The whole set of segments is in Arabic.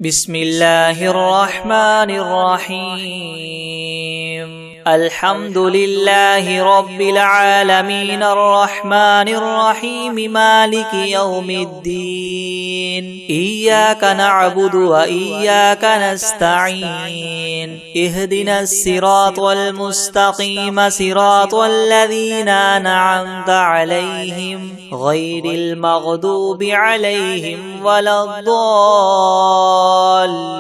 بسم الله الرحمن الرحيم الحمد لله رب العالمين الرحمن الرحيم مالك يوم الدين إياك نعبد وإياك نستعين اهدنا الصراط المستقيم صراط الذين أنعمت عليهم غير المغضوب عليهم ولا الضالين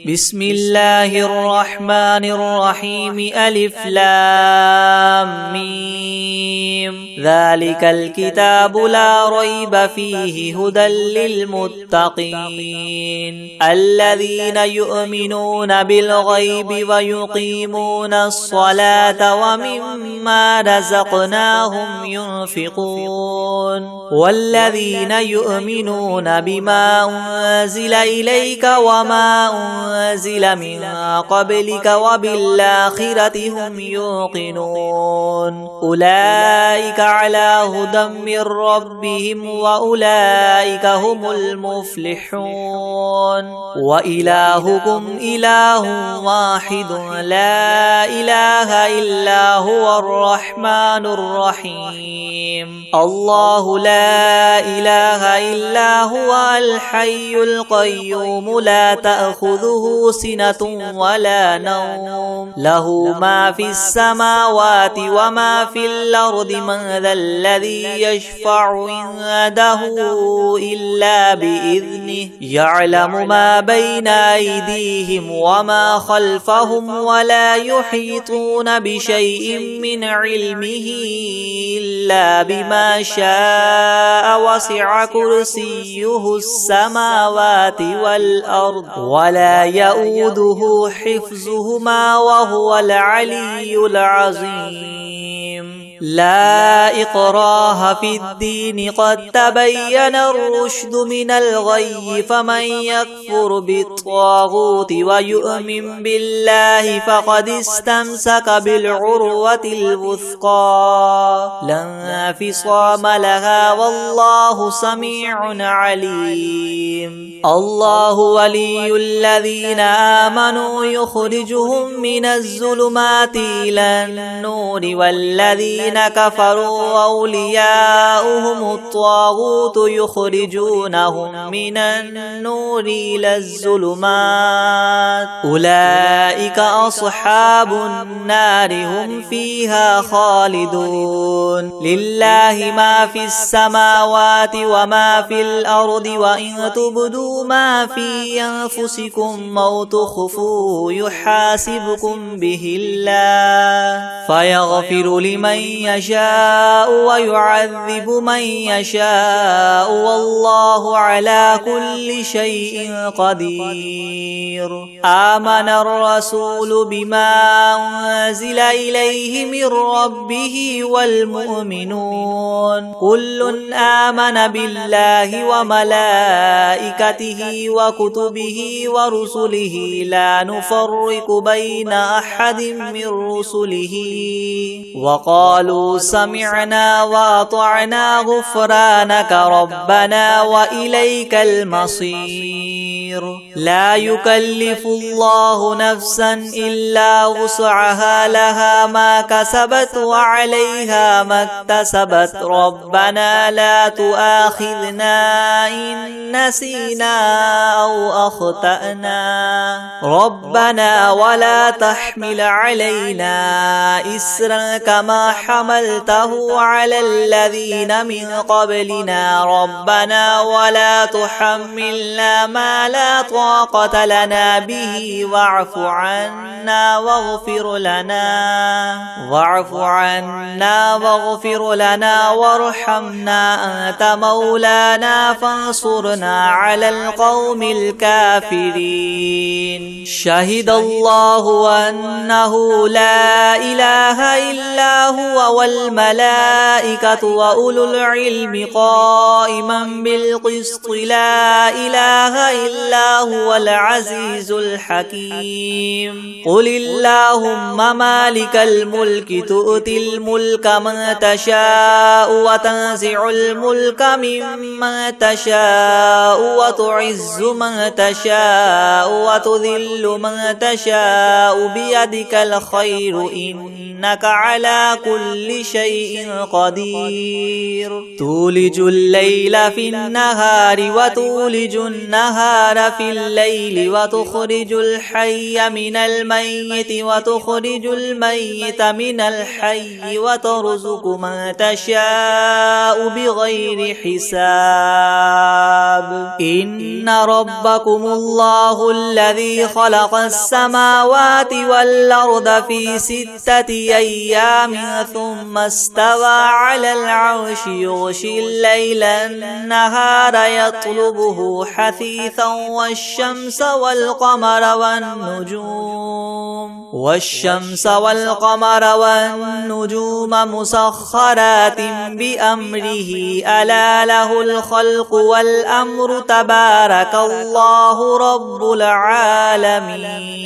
بسم الله الرحمن الرحيم ألف لام ميم ذلك الكتاب لا ريب فيه هدى للمتقين الذين يؤمنون بالغيب ويقيمون الصلاة ومما رزقناهم ينفقون والذين يؤمنون بما أنزل إليك وما أنزل من قبلك وبالآخرة هم يوقنون أولئك على هدى من ربهم وأولئك هم المفلحون وإلهكم إله واحد لا إله إلا هو الرحمن الرحيم الله لا إله إلا هو الحي القيوم لا تأخذه سنة ولا نوم له ما في السماوات وما في الأرض من ذا الذي يشفع عنده إلا بإذنه يعلم ما بين أيديهم وما خلفهم ولا يحيطون بشيء من علمه إلا بما شاء وسع كرسيه السماوات والأرض ولا يؤوده حفظهما وهو العلي العظيم لا إكراه في الدين قد تبين الرشد من الغي فمن يكفر بالطاغوت ويؤمن بالله فقد استمسك بالعروة الوثقى لا انفصام لها والله سميع عليم الله ولي الذين آمنوا يخرجهم من الظلمات إلى النور والذين كفروا أولياؤهم الطاغوت يخرجونهم من النور إلى الظلمات أولئك أصحاب النار هم فيها خالدون لله ما في السماوات وما في الأرض وإن تبدوا ما في أنفسكم أو تخفوه يحاسبكم به الله فيغفر لمن يشاء ويعذب من يشاء والله على كل شيء قدير آمن الرسول بما أنزل إليه من ربه والمؤمنون كل آمن بالله وملائكته وكتبه ورسله لا نفرق بين أحد من رسله وقالوا سمعنا وأطعنا غفرانك ربنا وإليك المصير لا يكلف الله نفسا إلا وسعها لها ما كسبت وعليها ما اكتسبت ربنا لا تؤاخذنا إن نسينا أو أخطأنا ربنا ولا تحمل علينا إسرا كما حملته على الذين من قبلنا ربنا ولا تحملنا ما لا طاقة لنا به واعف عنا واغفر لنا وارحمنا أنت مولانا فانصرنا على القوم الكافرين شهد الله أنه لا إله إلا هو والملائكة وأولو العلم قائما بالقسط لا إله إلا هو العزيز الحكيم قل اللهم مالك الملك تؤتي الملك من تشاء وتنزع الملك ممن تشاء وتعز من تشاء وتذل من تشاء بيدك الخير إنك على كل شيء قدير تولج الليل في النهار وتولج النهار في الليل وتخرج الحي من الميت وتخرج الميت من الحي وترزق من تشاء بغير حساب إن ربكم الله الذي خلق السماوات والأرض في 6 أيام ثم استوى على العرش يغشي الليل النهار يطلبه حثيثا والشمس والقمر والنجوم مسخرات بأمره ألا له الخلق والأمر تبارك الله رب العالمين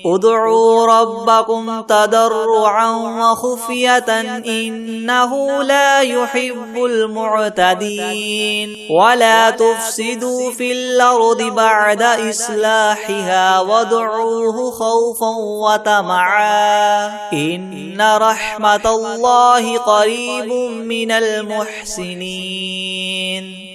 ادعوا ربكم تضرعا وخفية إنه لا يحب المعتدين ولا تفسدوا في الأرض بعد إصلاحها وادعوه خوفا وطمعا إن رحمة الله قريب من المحسنين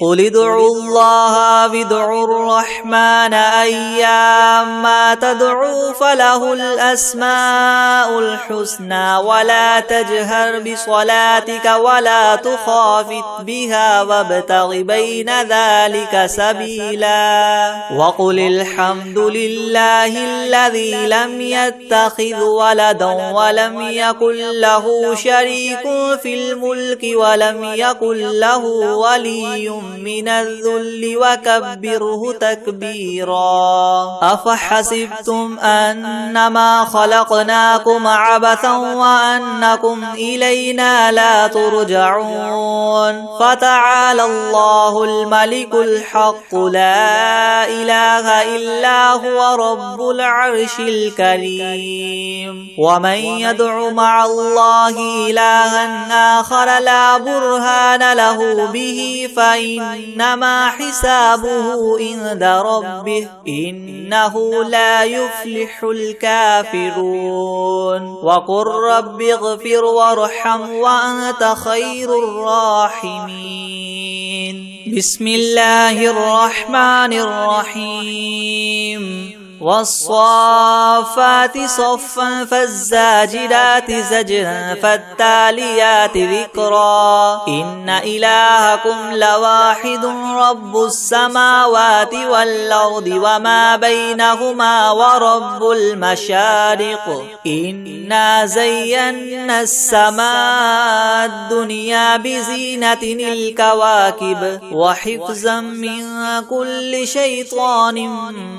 قل ادعوا الله وادعوا الرحمن أيما تدعوا فله الأسماء الحسنى ولا تجهر بصلاتك ولا تخافت بها وابتغ بين ذلك سبيلا وقل الحمد لله الذي لم يتخذ ولدا ولم يكن له شريك في الملك ولم يكن له ولي من الذل وكبره تكبيرا أفحسبتم أنما خلقناكم عبثا وأنكم إلينا لا ترجعون فتعالى الله الملك الحق لا إله إلا هو رب العرش الكريم ومن يدع مع الله إلها آخر لا برهان له به فإنما حسابه عند ربه إنه لا يفلح الكافرون وقل رب اغفر وارحم وأنت خير الراحمين بسم الله الرحمن الرحيم والصافات صفا فالزاجرات زجرا فالتاليات ذكرا إن إلهكم لواحد رب السماوات والأرض وما بينهما ورب المشارق إنا زينا السماء الدنيا بزينة الكواكب وحفظا من كل شيطان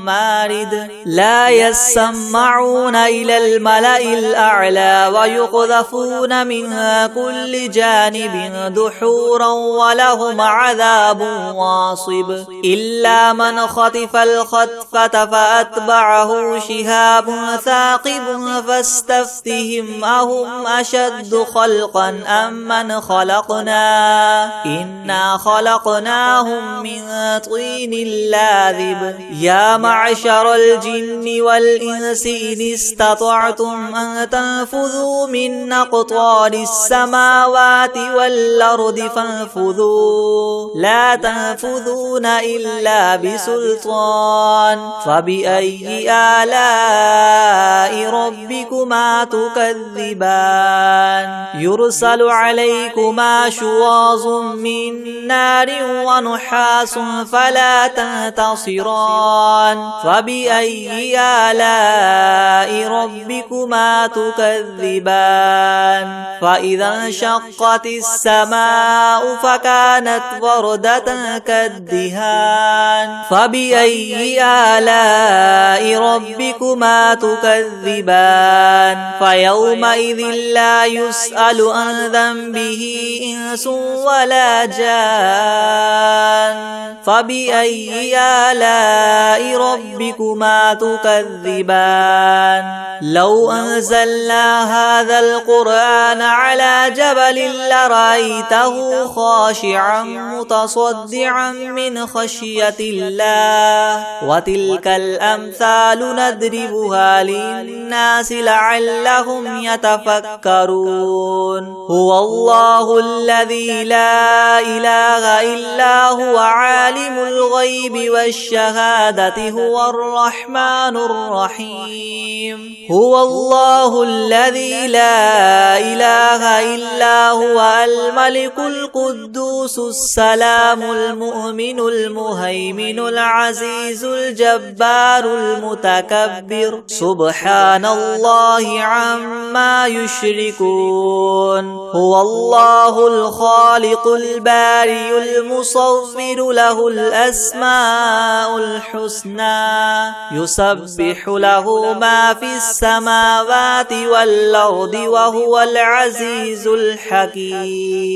مارد لا يسمعون إلى الملأ الأعلى ويقذفون من كل جانب دحورا ولهم عذاب واصب إلا من خطف الخطفة فأتبعه شهاب ثاقب فاستفتهم أهم أشد خلقا أم من خلقنا إنا خلقناهم من طين لاذب يا معشر الجن والإنس إن استطعتم أن تنفذوا من أقطار السماوات والأرض فانفذوا لا تنفذون إلا بسلطان فبأي آلاء ربكما تكذبان يرسل عليكما شواظ من نار ونحاس فلا تنتصران فبأي آلاء ربكما تكذبان فإذا انشقت السماء فكانت وردة كالدهان فبأي آلاء ربكما تكذبان فيومئذ لا يسأل عن ذنبه إنس ولا جان فبأي آلاء ربكما تكذبان لو أنزلنا هذا القرآن على جبل لرأيته خاشعا متصدعا من خشية الله وتلك الأمثال نضربها للناس لعلهم يتفكرون هو الله الذي لا إله إلا هو عالم الغيب والشهادة هو الرحمن الرحيم هو الله الذي لا إله إلا هو الملك القدوس السلام المؤمن المهيمن العزيز الجبار المتكبر سبحان الله عما يشركون هو الله الخالق البارئ المصور له الأسماء الحسنى يسبح له ما في السماوات والأرض وهو العزيز الحكيم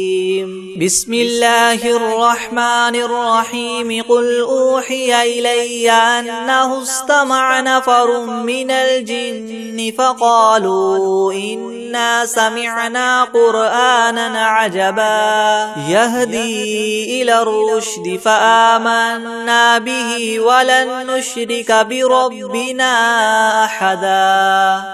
بسم الله الرحمن الرحيم قل أوحي إلي أنه استمع نفر من الجن فقالوا إنا سمعنا قرآنا عجبا يهدي إلى الرشد فآمنا به ولن نشرك بربنا أحدا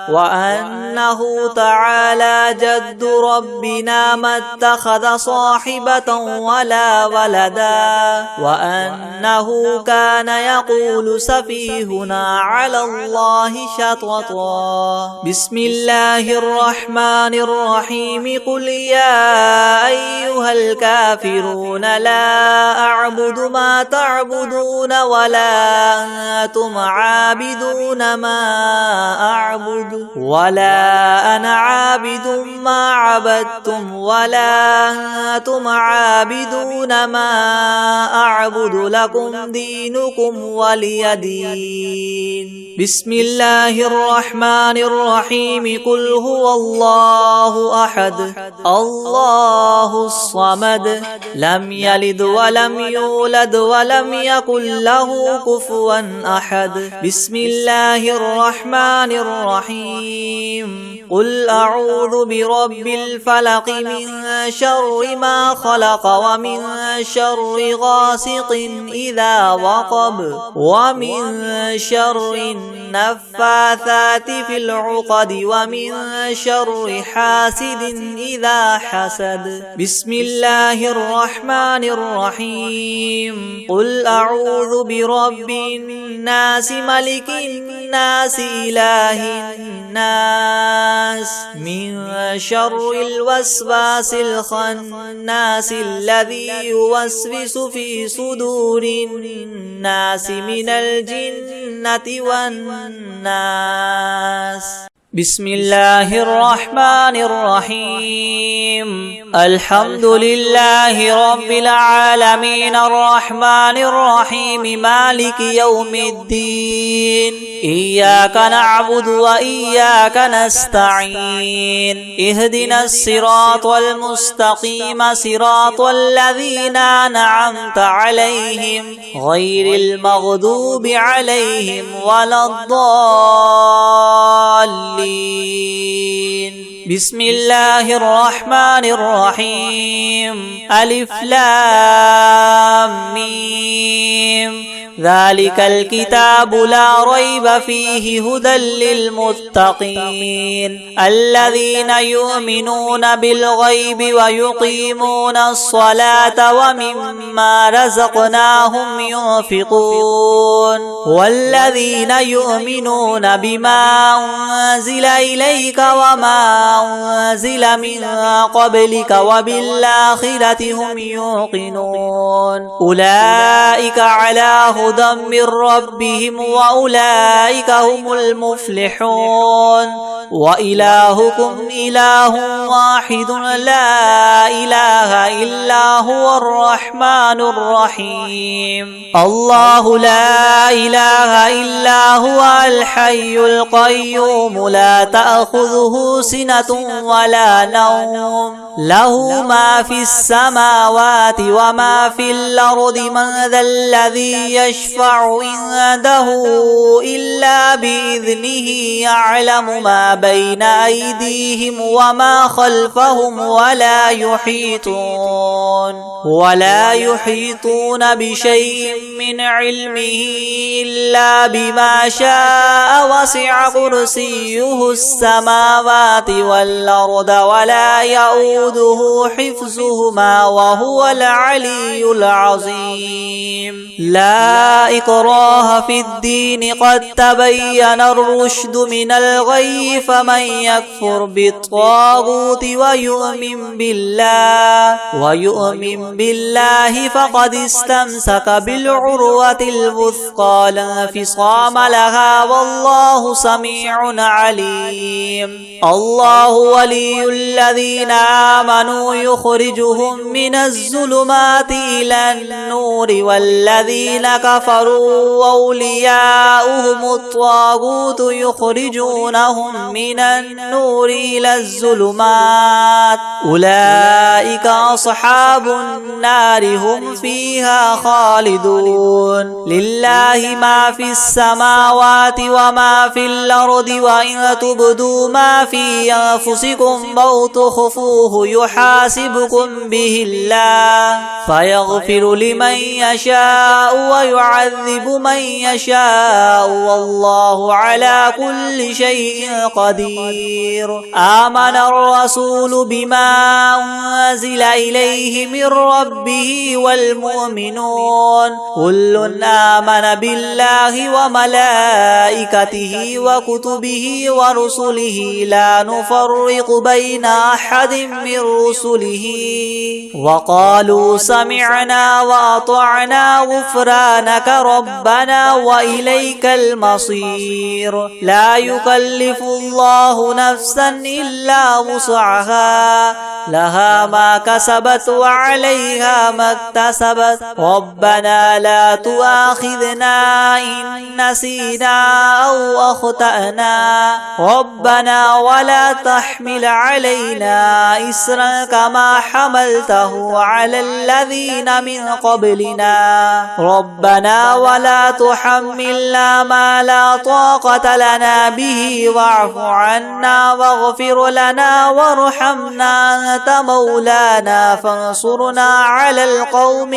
وأنه تعالى جد ربنا ما اتخذ صاحبة ولا ولدا وأنه كان يقول سفيهنا على الله شططا بسم الله الرحمن الرحيم قل يا أيها الكافرون لا أعبد ما تعبدون ولا أنتم عابدون ما أعبد ولا أنا عابد ما عبدتم ولا أنتم عابدون ما أعبد لكم دينكم ولي دين بسم الله الرحمن الرحيم قل هو الله أحد الله الصمد لم يلد ولم يولد ولم يكن له كفوا أحد بسم الله الرحمن الرحيم قل أعوذ برب الفلق من شر ما خلق ومن شر غاسق إذا وقب ومن شر النفاثات في العقد ومن شر حاسد إذا حسد بسم الله الرحمن الرحيم قل أعوذ برب الناس ملك الناس إله الناس من شر الوسواس الخناس الذي يوسوس في صدور الناس من الجنة والناس بسم الله الرحمن الرحيم الحمد لله رب العالمين الرحمن الرحيم مالك يوم الدين إياك نعبد وإياك نستعين اهدنا الصراط المستقيم صراط الذين أنعمت عليهم غير المغضوب عليهم ولا الضالين بسم الله الرحمن الرحيم ألف لام ميم ذلك الكتاب لا ريب فيه هدى للمتقين الذين يؤمنون بالغيب ويقيمون الصلاة ومما رزقناهم ينفقون والذين يؤمنون بما أنزل إليك وما أنزل من قبلك وبالآخرة هم يوقنون أولئك على هدى من ربهم وأولئك هم المفلحون وإلهكم إله واحد لا إله إلا هو الرحمن الرحيم الله لا إله إلا هو الحي القيوم لا تأخذه سنة ولا نوم له ما في السماوات وما في الأرض من ذا الذي يشفع عنده إلا بإذنه يعلم ما بين أيديهم وما خلفهم ولا يحيطون بشيء من علمه إلا بما شاء وسع كرسيه السماوات والأرض ولا يؤوده حفظهما وهو العلي العظيم لا إكراه في الدين قد تبين الرشد من الغي فمن يكفر بالطاغوت ويؤمن بالله فقد استمسك بالعروة الوثقى لا انفصام لها والله سميع عليم الله ولي الذين آمنوا يخرجهم من الظلمات إلى النور والذين كفروا أولياؤهم الطاغوت يخرجونهم من النور إلى الظلمات أولئك أصحاب النار هم فيها خالدون لله ما في السماوات وما في الأرض وإن تبدوا ما في أنفسكم أو تخفوه يحاسبكم به الله فيغفر لمن يشاء ويعذب من يشاء والله على كل شيء قدير آمن الرسول بما أنزل إليه من ربه والمؤمنون كل آمن بالله وملائكته وكتبه ورسله لا نفرق بين أحد من رسله وقالوا سمعنا وأطعنا غفرانك ربنا وإليك المصير لا يكلف الله نفسا إلا وسعها لها ما كسبت وعليها ما اكتسبت ربنا لا تؤاخذنا إن نسينا أو أخطأنا ربنا ولا تحمل علينا إسرا كما حملته على الذين من قبلنا ربنا ولا تحملنا ما لا طاقة لنا به واعف عنا واغفر لنا وارحمنا أنت مولانا فانصرنا على القوم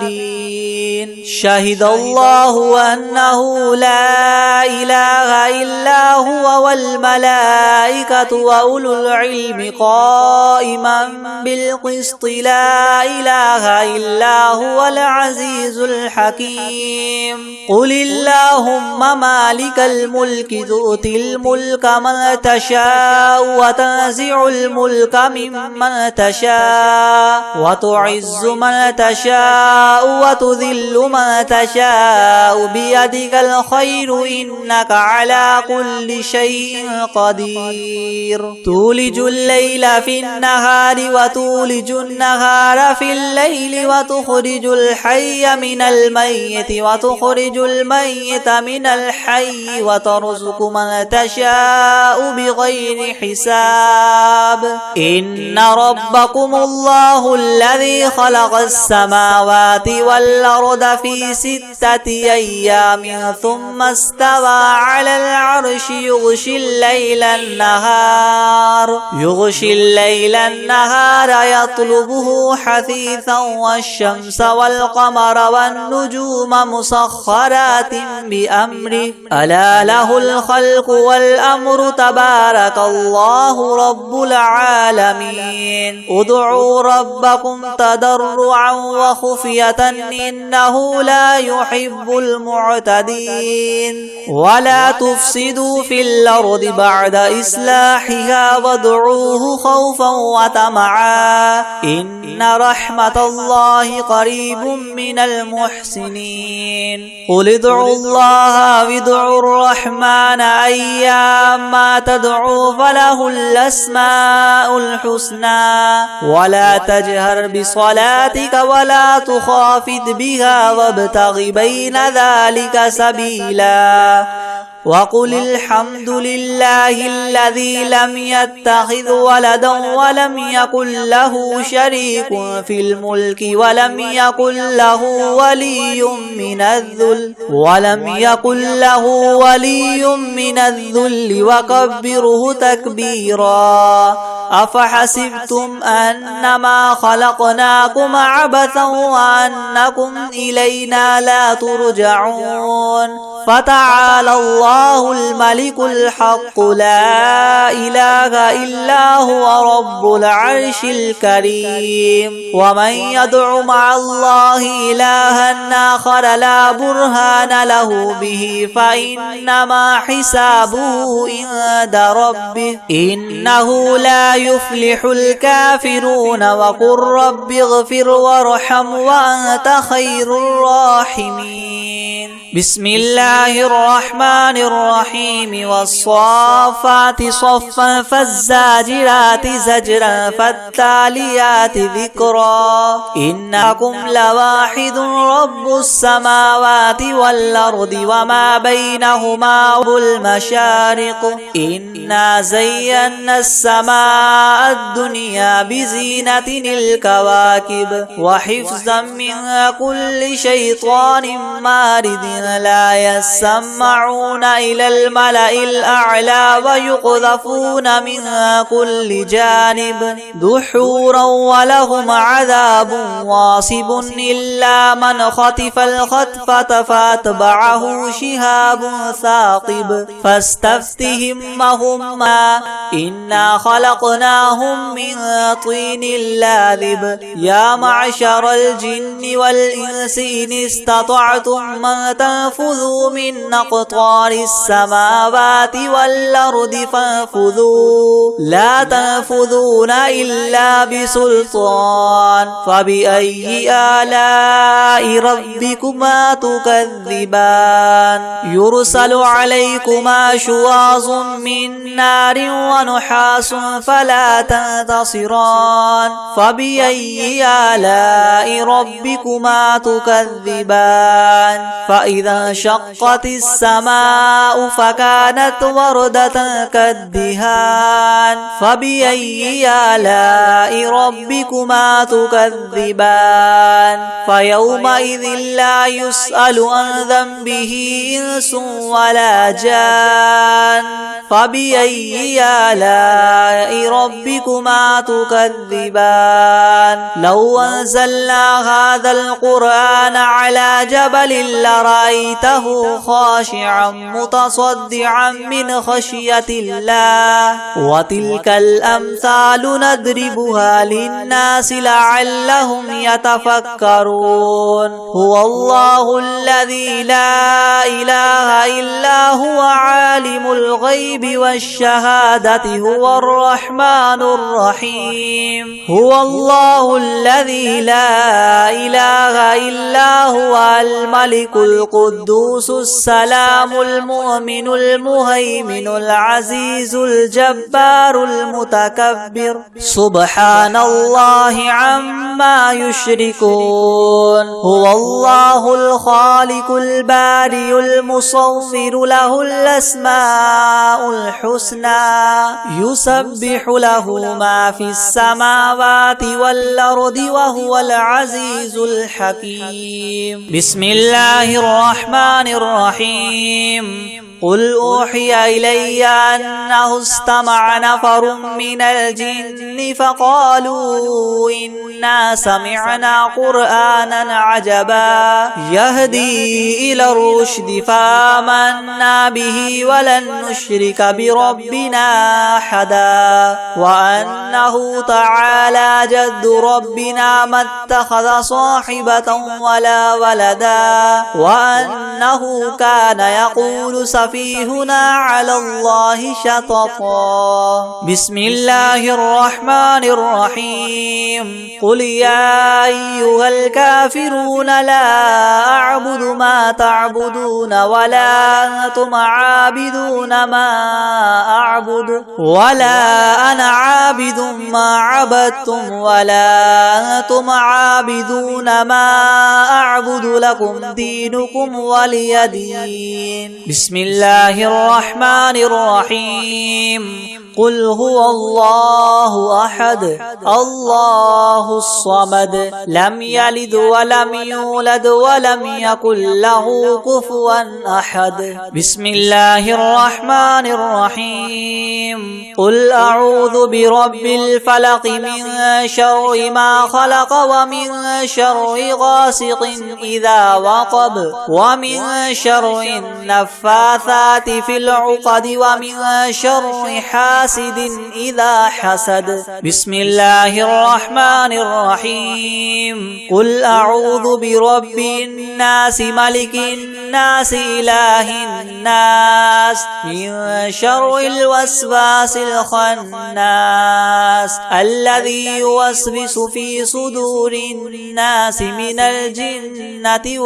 الكافرين شهد الله أنه لا إله إلا هو والملائكة وأولو العلم قائما بالقسط لا إله إلا هو العزيز الحكيم قل اللهم مالك الملك تؤتي الملك من تشاء وتنزع الملك ممن تشاء وتعز من تشاء وتذل من تشاء بيدك الخير إنك على كل شيء قدير تولج الليل في النهار وتولج النهار في الليل وتخرج الحي من الميت وتخرج الميت من الحي وترزق من تشاء بغير حساب إن ربكم الله الذي خلق السماوات والأرض في 6 أيام ثم استوى على العرش يغشي الليل النهار يطلبه حثيثا والشمس والقمر والنجوم مسخرات بأمره ألا له الخلق والأمر تبارك الله رب العالمين ادعوا ربكم ربكم تضرعا وخفية إنه لا يحب المعتدين ولا تفسدوا في الأرض بعد إصلاحها وادعوه خوفا وطمعا إن رحمة الله قريب من المحسنين قل ادعوا الله وادعوا الرحمن أيما تدعوا فله الأسماء الحسنى ولا تجهر بصلاتك ولا تخافت بها وابتغ بين ذلك سبيلا وقل الحمد لله الذي لم يتخذ ولدا ولم يكن له شريك في الملك ولم يكن له ولي من الذل وكبره تكبيرا أفحسبتم أنما خلقناكم عبثا وأنكم إلينا لا ترجعون فتعالى الله الملك الحق لا إله إلا هو رب العرش الكريم ومن يدع مع الله إلها آخر لا برهان له به فإنما حسابه عند ربه إنه لا يفلح الكافرون وقل رب اغفر وارحم وأنت خير الراحمين بسم الله الرحمن الرحيم والصافات صفا فالزاجرات زجرا فالتاليات ذكرا إنكم لواحد رب السماوات والأرض وما بينهما والمشارق إنا زينا السماء الدنيا بزينة الكواكب وحفظا من كل شيطان مارد لا يسمعون إلى الملأ الأعلى ويقذفون من كل جانب دحورا ولهم عذاب واصب إلا من خطف الخطفة فاتبعه شهاب ثاقب فاستفتهم وهما إنا خلقناهم من طين لاذب يا معشر الجن والإنس إن استطعتم من تنفذوا من أقطار السماوات والأرض فانفذوا لا تنفذون إلا بسلطان فبأي آلاء ربكما تكذبان يرسل عليكما شواظ من نار ونحاس فلا تنتصران فبأي آلاء ربكما تكذبان فإذا انشقت السماء فكانت وردة كالدهان فبأي آلاء ربكما تكذبان فيومئذ لا يسأل عن ذنبه إنس ولا جان فبأي آلاء ربكما تكذبان لو أنزلنا هذا القرآن على جبل لرأيته خاشعا متصدعا من خشية الله وتلك الأمثال نضربها للناس لعلهم يتفكرون هو الله الذي لا إله إلا هو عالم الغيب والشهادة هو الرحمن الرحيم هو الله الذي لا إله إلا هو الملك القدوس السلام المؤمن المهيمن العزيز الجبار المتكبر سبحان الله عما يشركون هو الله الخالق البارئ المصور له الأسماء الحسنى يسبح له ما في السماوات والأرض وهو العزيز الحكيم بسم الله الرحمن الرحيم قل أوحي إلي أنه استمع نفر من الجن فقالوا إنا سمعنا قرآنا عجبا يهدي إلى الرشد فآمنا به ولن نشرك بربنا أحدا وأنه تعالى جد ربنا ما اتخذ صاحبة ولا ولدا وأنه كان يقول سفيهنا على الله شططا. بسم الله الرحمن الرحيم. قل يا أيها الكافرون لا أعبد ما تعبدون ولا أنتم عابدون ما أعبد ولا أنا عابد ما عبدتم ولا أنتم عابدون ما أعبد لكم دينكم ولي دين. بسم الله الرحمن الرحيم. قل هو الله أحد الله الصمد لم يلد ولم يولد ولم يكن له كفوا أحد. بسم الله الرحمن الرحيم. قل أعوذ برب الفلق من شر ما خلق ومن شر غاسق إذا وقب ومن شر النفاثات في العقد ومن شر حاسد إذا حسد. بسم الله الرحمن الرحيم. قل أعوذ برب الناس ملك الناس إله الناس من شر الوسواس الخناس الذي يوسوس في صدور الناس من الجنة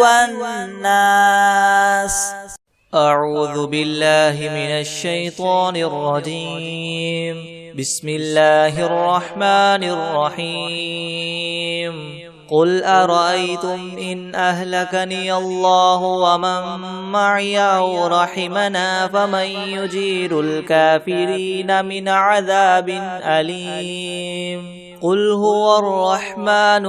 والناس. أعوذ بالله من الشيطان الرجيم. بسم الله الرحمن الرحيم. قل أرأيتم إن أهلكني الله ومن معي أو رحمنا فمن يجير الكافرين من عذاب أليم. قل هو الرحمن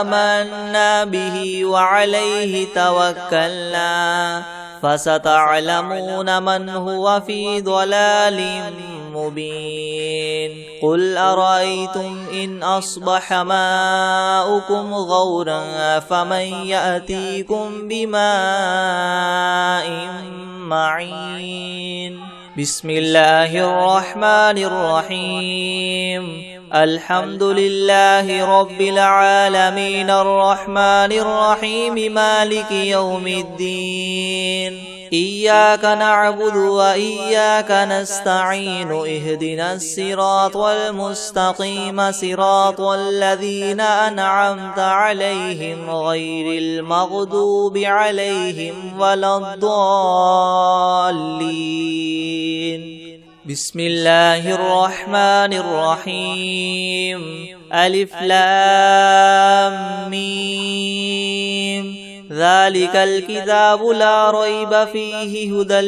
آمنا به وعليه توكلنا فستعلمون من هو في ضلال مبين. قل أرأيتم إن أصبح ماؤكم غورا فمن يأتيكم بماء معين. بسم الله الرحمن الرحيم. الحمد لله رب العالمين الرحمن الرحيم مالك يوم الدين. إياك نعبد وإياك نستعين اهدنا الصراط المستقيم صراط الذين أنعمت عليهم غير المغضوب عليهم ولا الضالين. بسم الله الرحمن الرحيم. ألف لام ميم. ذلك الكتاب لا ريب فيه هدى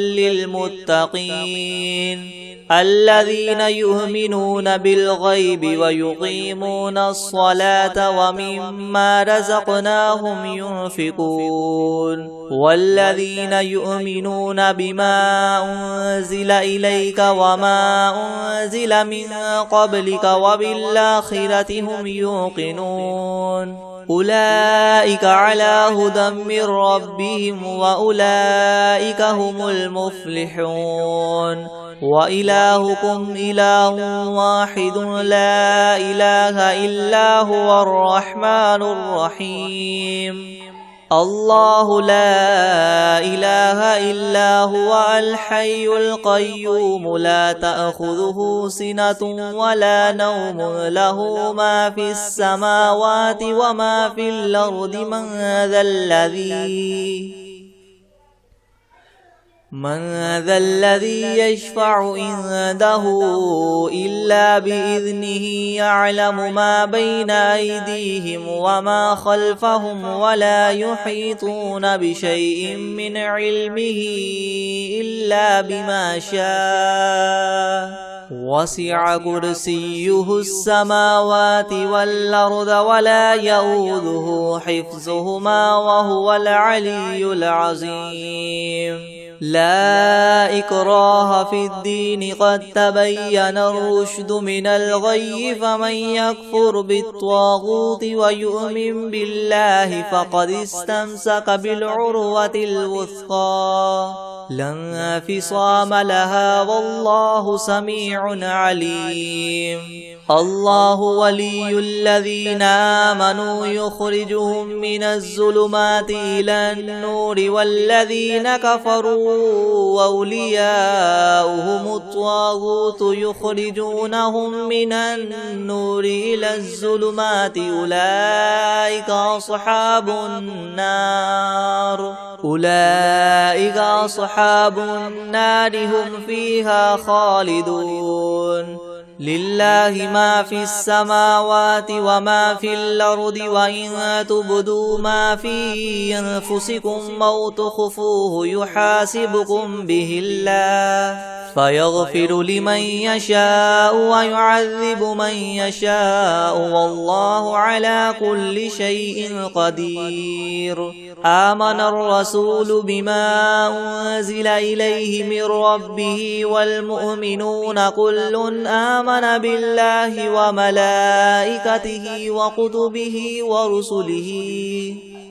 للمتقين الذين يؤمنون بالغيب ويقيمون الصلاة ومما رزقناهم ينفقون والذين يؤمنون بما أنزل إليك وما أنزل من قبلك وبالآخرة هم يوقنون أولئك على هدى من ربهم وأولئك هم المفلحون. وإلهكم إله واحد لا إله إلا هو الرحمن الرحيم. الله لا إله إلا هو الحي القيوم لا تأخذه سنة ولا نوم له ما في السماوات وما في الأرض من ذا الذي يشفع عنده إلا بإذنه يعلم ما بين أيديهم وما خلفهم ولا يحيطون بشيء من علمه إلا بما شاء وسع كرسيه السماوات والأرض ولا يؤوده حفظهما وهو العلي العظيم. لا إكراه في الدين قد تبين الرشد من الغي فمن يكفر بالطاغوت ويؤمن بالله فقد استمسك بالعروة الوثقى لا انفصام لها والله سميع عليم الله ولي الذين آمنوا يخرجهم من الظلمات إلى النور والذين كفروا أولياؤهم الطاغوت يخرجونهم من النور إلى الظلمات أولئك أصحاب النار هم فيها خالدون لله ما في السماوات وما في الأرض وإن تبدوا ما في أنفسكم أو تخفوه يحاسبكم به الله فيغفر لمن يشاء ويعذب من يشاء والله على كل شيء قدير آمن الرسول بما أنزل إليه من ربه والمؤمنون كل آمن بالله وملائكته وكتبه ورسله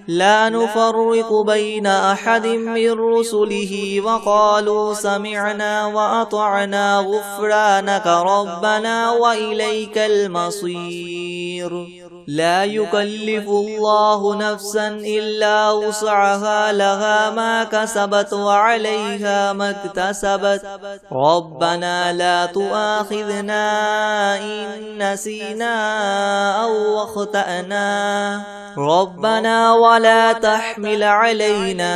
لا نفرق بين أحد من رسله وقالوا سمعنا وأطعنا غفرانك ربنا وإليك المصير لا يكلف الله نفسا إلا وسعها لها ما كسبت وعليها ما اكتسبت ربنا لا تؤاخذنا إن نسينا أو أخطأنا ربنا ولا تحمل علينا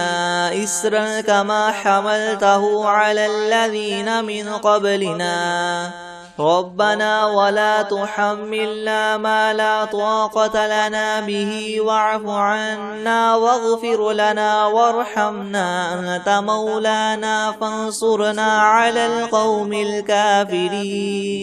إسرا كما حملته على الذين من قبلنا ربنا ولا تحملنا ما لا طاقة لنا به واعف عنا واغفر لنا وارحمنا أنت مولانا فانصرنا على القوم الكافرين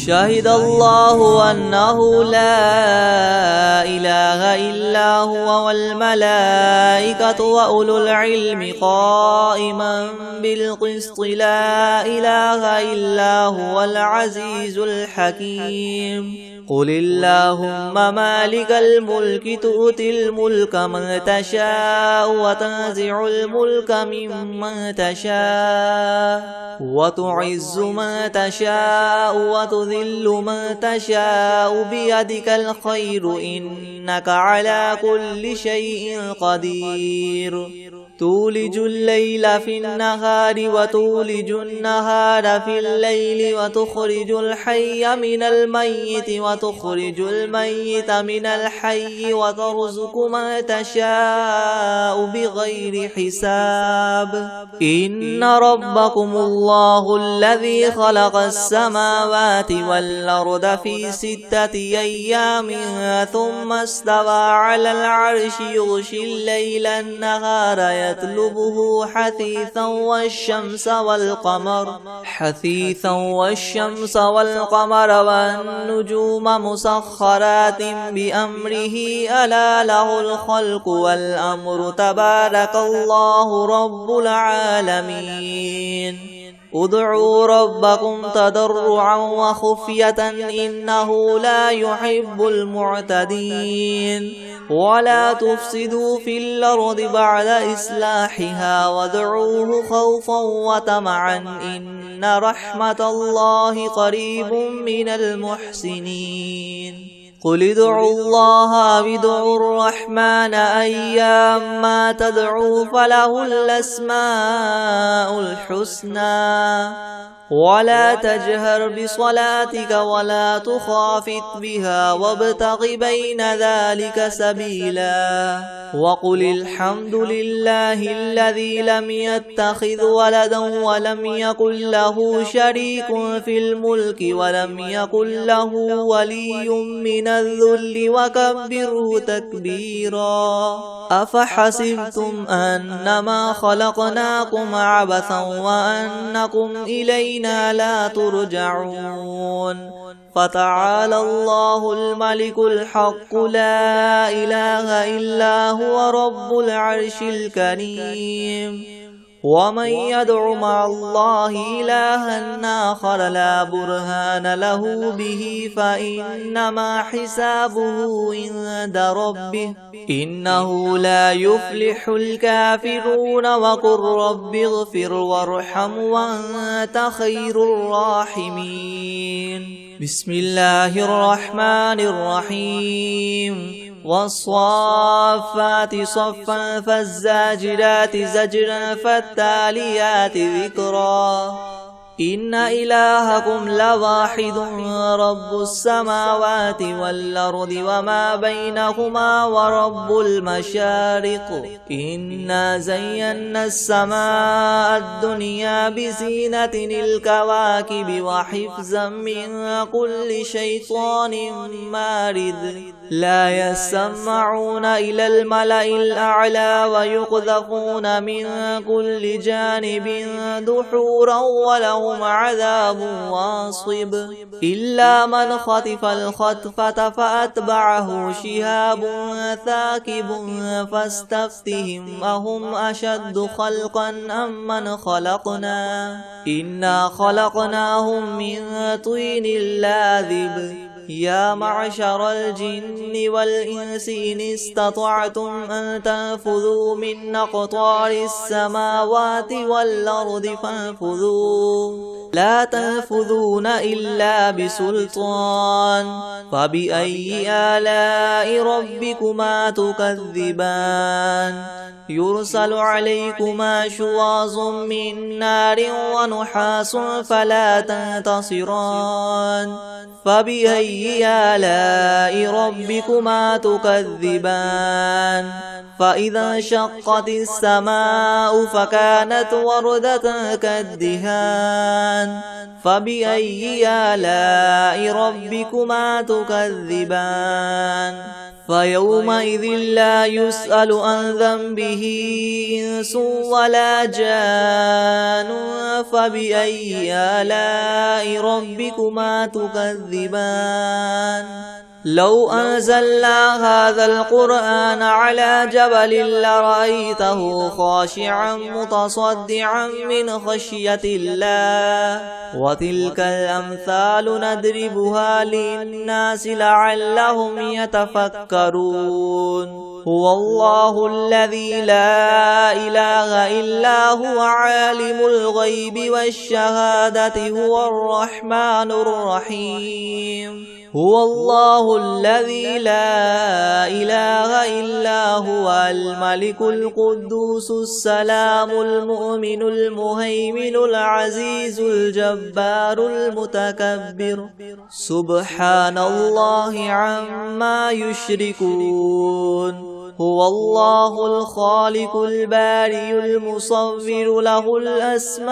شهد الله أنه لا إله إلا هو والملائكة وأولو العلم قائما بالقسط لا إله إلا هو العزيز الحكيم قل اللهم مالك الملك تؤتي الملك من تشاء وتنزع الملك ممن تشاء وتعز من تشاء وتذل من تشاء بيدك الخير إنك على كل شيء قدير تولج الليل في النهار وتولج النهار في الليل وتخرج الحي من الميت وتخرج الميت من الحي وترزق من تشاء بغير حساب إن ربكم الله الذي خلق السماوات والأرض في 6 أيام ثم استوى على العرش يغشي الليل النهار يطلبه حثيثا والشمس والقمر والنجوم مسخرات بأمره ألا له الخلق والأمر تبارك الله رب العالمين ادعوا ربكم تضرعا وخفية إنه لا يحب المعتدين ولا تفسدوا في الأرض بعد إصلاحها وادعوه خوفا وطمعا إن رحمة الله قريب من المحسنين قل ادعوا الله أو ادعوا الرحمن أيما تدعوا فله الأسماء الحسنى ولا تجهر بصلاتك ولا تخافت بها وابتغ بين ذلك سبيلا وقل الحمد لله الذي لم يتخذ ولدا ولم يكن له شريك في الملك ولم يكن له ولي من الذل وكبره تكبيرا أفحسبتم أنما خلقناكم عبثا وأنكم إلينا لا ترجعون فتعالى الله الملك الحق لا إله إلا هو رب العرش الكريم ومن يدع مع الله إلها آخر لا برهان له به فإنما حسابه عند ربه إنه لا يفلح الكافرون وقل رب اغفر وارحم وأنت خير الراحمين بسم الله الرحمن الرحيم والصافات صفا فالزاجرات زجرا فالتاليات ذكرا إن إلهكم لواحد رب السماوات والأرض وما بينهما ورب المشارق إنا زينا السماء الدنيا بزينة الكواكب وحفظا من كل شيطان مارد لا يسمعون إلى الملأ الأعلى ويقذفون من كل جانب دحورا ولهم عذاب واصب إلا من خطف الخطفة فأتبعه شهاب ثاكب فاستفتهم أهم أشد خلقا أم من خلقنا إنا خلقناهم من طين لاذب يا معشر الجن والإنس إن استطعتم أن تنفذوا من أقطار السماوات والأرض فانفذوا لا تنفذون إلا بسلطان فبأي آلاء ربكما تكذبان يرسل عليكما شواظ من نار ونحاس فلا تنتصران فبأي آلاء ربكما تكذبان فإذا انشقت السماء فكانت وردة كالدهان فبأي آلاء ربكما تكذبان فيومئذ لا يسأل عن ذنبه إنس ولا جان فبأي آلاء ربكما تكذبان لو أنزلنا هذا القرآن على جبل لرأيته خاشعا متصدعا من خشية الله وتلك الأمثال نضربها للناس لعلهم يتفكرون هو الله الذي لا إله إلا هو عالم الغيب والشهادة هو الرحمن الرحيم هو الله الذي لا إله إلا هو الملك القدوس السلام المؤمن المهيمن العزيز الجبار المتكبر سبحان الله عما يشركون هو الله الخالق البارئ المصور له الأسماء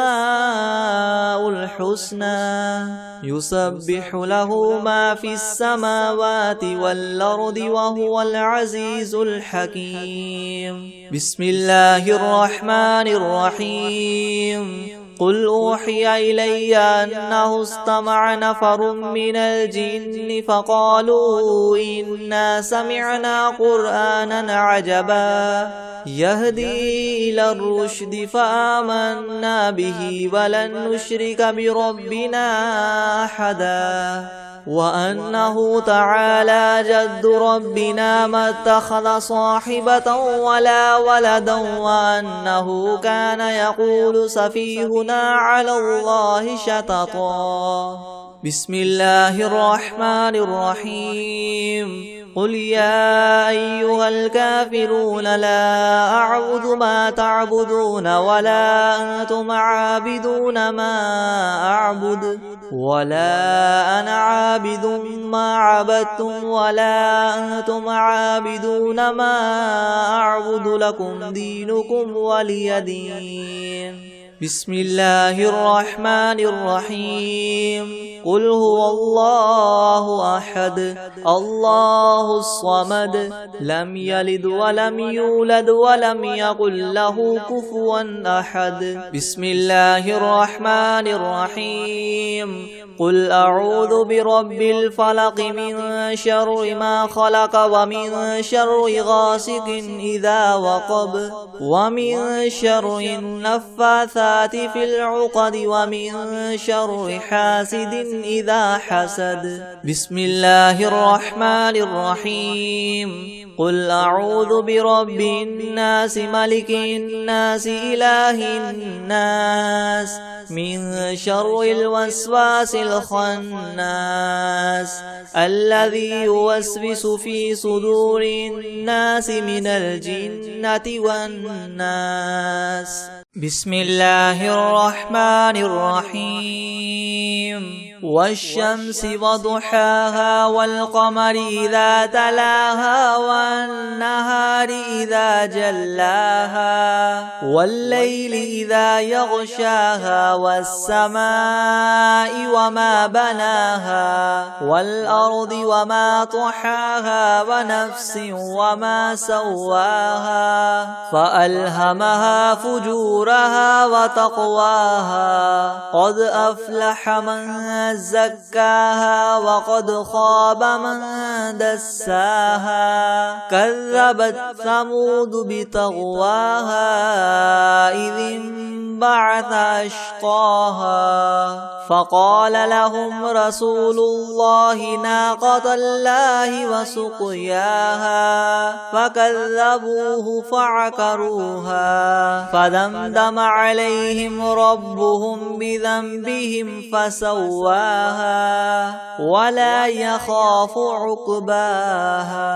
الحسنى يسبح له ما في السماوات والأرض وهو العزيز الحكيم بسم الله الرحمن الرحيم قل أوحي إلي أنه استمع نفر من الجن فقالوا إنا سمعنا قرآنا عجبا يهدي إلى الرشد فآمنا به ولن نشرك بربنا أحدا وأنه تعالى جد ربنا ما اتخذ صاحبة ولا ولدا وأنه كان يقول سفيهنا على الله شططا بسم الله الرحمن الرحيم قل يا أيها الكافرون لا أعبد ما تعبدون ولا أنتم عابدون ما أعبد ولا أنا عابد ما عبدتم ولا أنتم عابدون ما أعبد لكم دينكم ولي دين بسم الله الرحمن الرحيم قل هو الله أحد الله الصمد لم يلد ولم يولد ولم يكن له كفوا أحد بسم الله الرحمن الرحيم قل أعوذ برب الفلق من شر ما خلق ومن شر غاسق إذا وقب ومن شر النفاثات في العقد ومن شر حاسد إذا حسد. بسم الله الرحمن الرحيم. قل أعوذ برب الناس ملك الناس إله الناس من شر الوسواس الخناس الذي يوسوس في صدور الناس من الجنة والناس. بسم الله الرحمن الرحيم. والشمس وضحاها والقمر إذا تلاها والنهار إذا جلاها والليل إذا يغشاها والسماء وما بناها والأرض وما طحاها ونفس وما سواها فألهمها فجورها وتقواها قد أفلح من زكاها وقد خاب من دساها. كذبت ثمود بطغواها إذ انبعث أشقاها فقال لهم رسول الله ناقة الله وسقياها فكذبوه فعقروها فدمدم عليهم ربهم بذنبهم فسواها ولا يخاف عقباها.